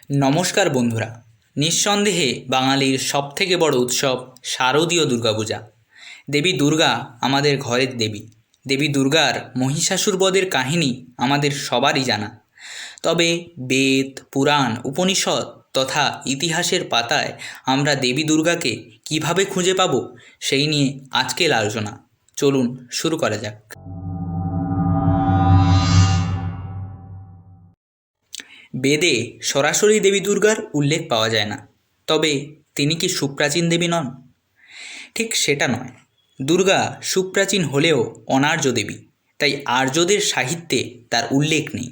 নমস্কার বন্ধুরা। নিঃসন্দেহে বাঙালির সবথেকে বড় উৎসব শারদীয় দুর্গাপূজা। দেবী দুর্গা আমাদের ঘরের দেবী। দেবী দুর্গার মহিষাসুর বধের কাহিনী আমাদের সবারই জানা। তবে বেদ, পুরাণ, উপনিষদ তথা ইতিহাসের পাতায় আমরা দেবী দুর্গাকে কিভাবে খুঁজে পাব, সেই নিয়ে আজকের আলোচনা। চলুন শুরু করা যাক। বেদে সরাসরি দেবী দুর্গার উল্লেখ পাওয়া যায় না, তবে তিনি কি সুপ্রাচীন দেবী নন? ঠিক সেটা নয়। দুর্গা সুপ্রাচীন হলেও অনার্য দেবী, তাই আর্যদের সাহিত্যে তার উল্লেখ নেই।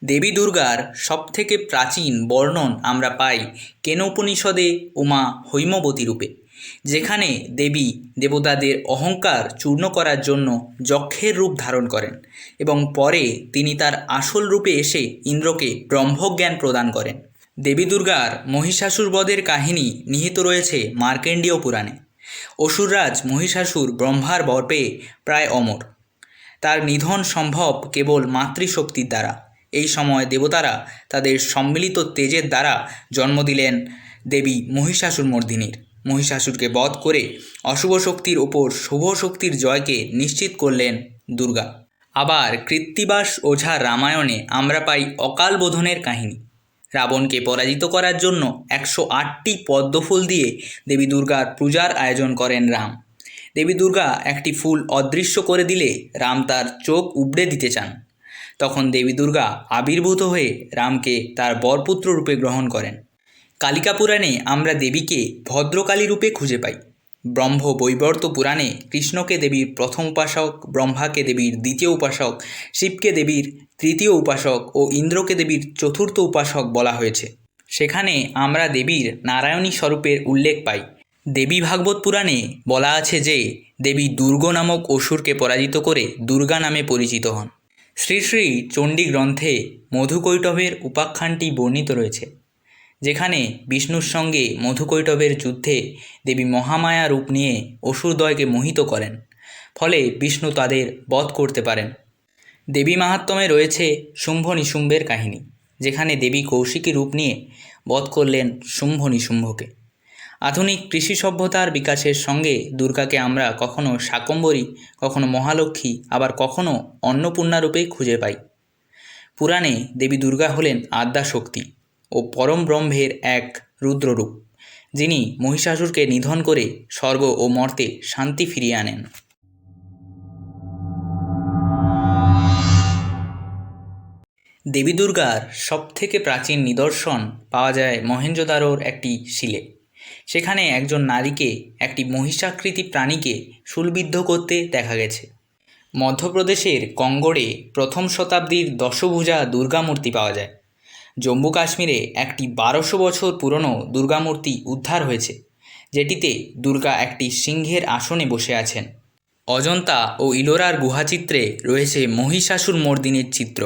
দেবী দুর্গার সবথেকে প্রাচীন বর্ণন আমরা পাই কেনোপনিষদে উমা হৈমবতী রূপে, যেখানে দেবী দেবতাদের অহংকার চূর্ণ করার জন্য যক্ষের রূপ ধারণ করেন এবং পরে তিনি তার আসল রূপে এসে ইন্দ্রকে ব্রহ্মজ্ঞান প্রদান করেন। দেবী দুর্গার মহিষাসুর বধের কাহিনী নিহিত রয়েছে মার্কেন্ডীয় পুরাণে। অসুররাজ মহিষাসুর ব্রহ্মার বর পেয়ে প্রায় অমর। তার নিধন সম্ভব কেবল মাতৃশক্তির দ্বারা। এই সময় দেবতারা তাদের সম্মিলিত তেজের দ্বারা জন্ম দিলেন দেবী মহিষাসুরমর্দিনীর। মহিষাসুরকে বধ করে অশুভ শক্তির ওপর শুভ শক্তির জয়কে নিশ্চিত করলেন দুর্গা। আবার কৃত্তিবাস ওঝার রামায়ণে আমরা পাই অকাল বোধনের কাহিনী। রাবণকে পরাজিত করার জন্য 108টি পদ্মফুল দিয়ে দেবী দুর্গার পূজার আয়োজন করেন রাম। দেবী দুর্গা একটি ফুল অদৃশ্য করে দিলে রাম তার চোখ উবড়ে দিতে চান। তখন দেবী দুর্গা আবির্ভূত হয়ে রামকে তার বরপুত্র রূপে গ্রহণ করেন। কালিকা পুরাণে আমরা দেবীকে ভদ্রকালী রূপে খুঁজে পাই। ব্রহ্ম বৈবর্ত পুরাণে কৃষ্ণকে দেবীর প্রথম উপাসক, ব্রহ্মাকে দেবীর দ্বিতীয় উপাসক, শিবকে দেবীর তৃতীয় উপাসক ও ইন্দ্রকে দেবীর চতুর্থ উপাসক বলা হয়েছে। সেখানে আমরা দেবীর নারায়ণী স্বরূপের উল্লেখ পাই। দেবী ভাগবত পুরাণে বলা আছে যে দেবী দুর্গ নামক অসুরকে পরাজিত করে দুর্গা নামে পরিচিত হন। শ্রী শ্রী চণ্ডী গ্রন্থে মধুকৈটভের উপাখ্যানটি বর্ণিত রয়েছে, যেখানে বিষ্ণুর সঙ্গে মধুকৈটভের যুদ্ধে দেবী মহামায়া রূপ নিয়ে অসুরদ্বয়কে মোহিত করেন, ফলে বিষ্ণু তাদের বধ করতে পারেন। দেবী মাহাত্ম্যে রয়েছে শুম্ভ নিশুম্ভের কাহিনী, যেখানে দেবী কৌশিকী রূপ নিয়ে বধ করলেন শুম্ভ নিশুম্ভকে। আধুনিক কৃষি সভ্যতার বিকাশের সঙ্গে দুর্গাকে আমরা কখনো শাকম্ভরী, কখনো মহালক্ষ্মী, আবার কখনো অন্নপূর্ণা রূপে খুঁজে পাই। পুরাণে দেবী দুর্গা হলেন আদ্যাশক্তি ও পরম ব্রহ্মের এক রুদ্ররূপ, যিনি মহিষাসুরকে নিধন করে স্বর্গ ও মর্তে শান্তি ফিরিয়ে আনেন। দেবী দুর্গার সবথেকে প্রাচীন নিদর্শন পাওয়া যায় মহেঞ্জোদারোর একটি শিলে। সেখানে একজন নারীকে একটি মহিষাকৃতি প্রাণীকে শূলবিদ্ধ করতে দেখা গেছে। মধ্যপ্রদেশের কঙ্গড়ে প্রথম শতাব্দীর দশভুজা দুর্গামূর্তি পাওয়া যায়। জম্মু কাশ্মীরে একটি 1200 বছর পুরনো দুর্গামূর্তি উদ্ধার হয়েছে, যেটিতে দুর্গা একটি সিংহের আসনে বসে আছেন। অজন্তা ও ইলোরার গুহাচিত্রে রয়েছে মহিষাসুর মর্দিনীর চিত্র।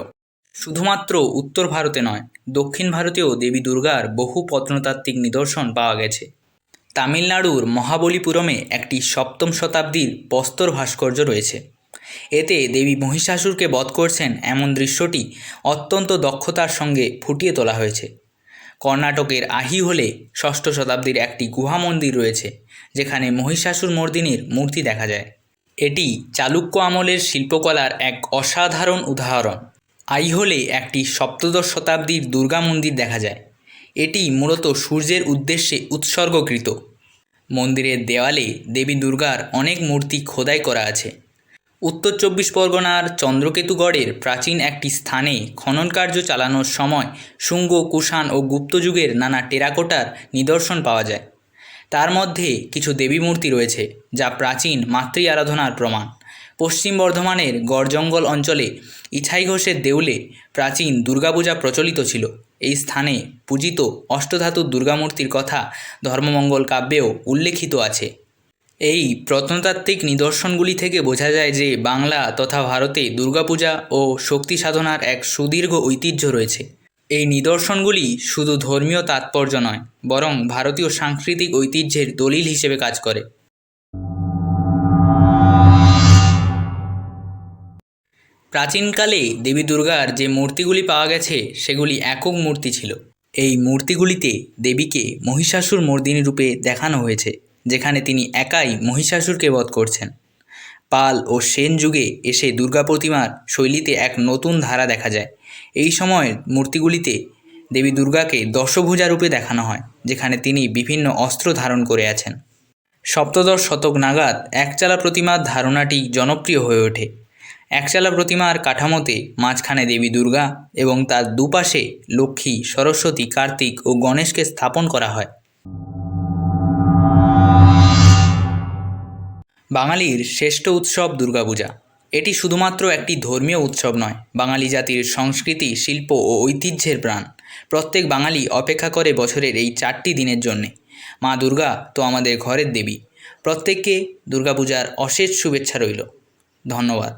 শুধুমাত্র উত্তর ভারতে নয়, দক্ষিণ ভারতেও দেবী দুর্গার বহু প্রত্নতাত্ত্বিক নিদর্শন পাওয়া গেছে। তামিলনাড়ুর মহাবলীপুরমে একটি সপ্তম শতাব্দীর প্রস্তর ভাস্কর্য রয়েছে। এতে দেবী মহিষাসুরকে বধ করছেন এমন দৃশ্যটি অত্যন্ত দক্ষতার সঙ্গে ফুটিয়ে তোলা হয়েছে। কর্ণাটকের আহিহোলে ষষ্ঠ শতাব্দীর একটি গুহা মন্দির রয়েছে, যেখানে মহিষাসুর মর্দিনীর মূর্তি দেখা যায়। এটি চালুক্য আমলের শিল্পকলার এক অসাধারণ উদাহরণ। আইহোলে একটি সপ্তদশ শতাব্দীর দুর্গা মন্দির দেখা যায়। এটি মূলত সূর্যের উদ্দেশ্যে উৎসর্গকৃত। মন্দিরের দেওয়ালে দেবী দুর্গার অনেক মূর্তি খোদাই করা আছে। উত্তর 24 পরগনার চন্দ্রকেতুগড়ের প্রাচীন একটি স্থানে খনন কার্য চালানোর সময় শুঙ্গ, কুষাণ ও গুপ্ত যুগের নানা টেরাকোটার নিদর্শন পাওয়া যায়। তার মধ্যে কিছু দেবী মূর্তি রয়েছে যা প্রাচীন মাতৃ আরাধনার প্রমাণ। পশ্চিম বর্ধমানের গড়জঙ্গল অঞ্চলে ইছাই ঘোষের দেউলে প্রাচীন দুর্গাপূজা প্রচলিত ছিল। এই স্থানে পূজিত অষ্টধাতুর দুর্গামূর্তির কথা ধর্মমঙ্গল কাব্যেও উল্লেখিত আছে। এই প্রত্নতাত্ত্বিক নিদর্শনগুলি থেকে বোঝা যায় যে বাংলা তথা ভারতে দুর্গাপূজা ও শক্তি সাধনার এক সুদীর্ঘ ঐতিহ্য রয়েছে। এই নিদর্শনগুলি শুধু ধর্মীয় তাৎপর্য নয়, বরং ভারতীয় সাংস্কৃতিক ঐতিহ্যের দলিল হিসেবে কাজ করে। প্রাচীনকালে দেবী দুর্গার যে মূর্তিগুলি পাওয়া গেছে সেগুলি একক মূর্তি ছিল। এই মূর্তিগুলিতে দেবীকে মহিষাসুর মর্দিনী রূপে দেখানো হয়েছে, যেখানে তিনি একাই মহিষাসুরকে বধ করছেন। পাল ও সেন যুগে এসে দুর্গা প্রতিমার শৈলীতে এক নতুন ধারা দেখা যায়। এই সময়ের মূর্তিগুলিতে দেবী দুর্গাকে দশভুজা রূপে দেখানো হয়, যেখানে তিনি বিভিন্ন অস্ত্র ধারণ করে আছেন। সপ্তদশ শতক নাগাদ একচালা প্রতিমার ধারণাটি জনপ্রিয় হয়ে ওঠে। একচালা প্রতিমার কাঠামোতে মাঝখানে দেবী দুর্গা এবং তার দুপাশে লক্ষ্মী, সরস্বতী, কার্তিক ও গণেশকে স্থাপন করা হয়। বাঙালির শ্রেষ্ঠ উৎসব দুর্গাপূজা। এটি শুধুমাত্র একটি ধর্মীয় উৎসব নয়, বাঙালি জাতির সংস্কৃতি, শিল্প ও ঐতিহ্যের প্রাণ। প্রত্যেক বাঙালি অপেক্ষা করে বছরের এই 4টি দিনের জন্যে। মা দুর্গা তো আমাদের ঘরের দেবী। প্রত্যেককে দুর্গাপূজার অশেষ শুভেচ্ছা রইল। ধন্যবাদ।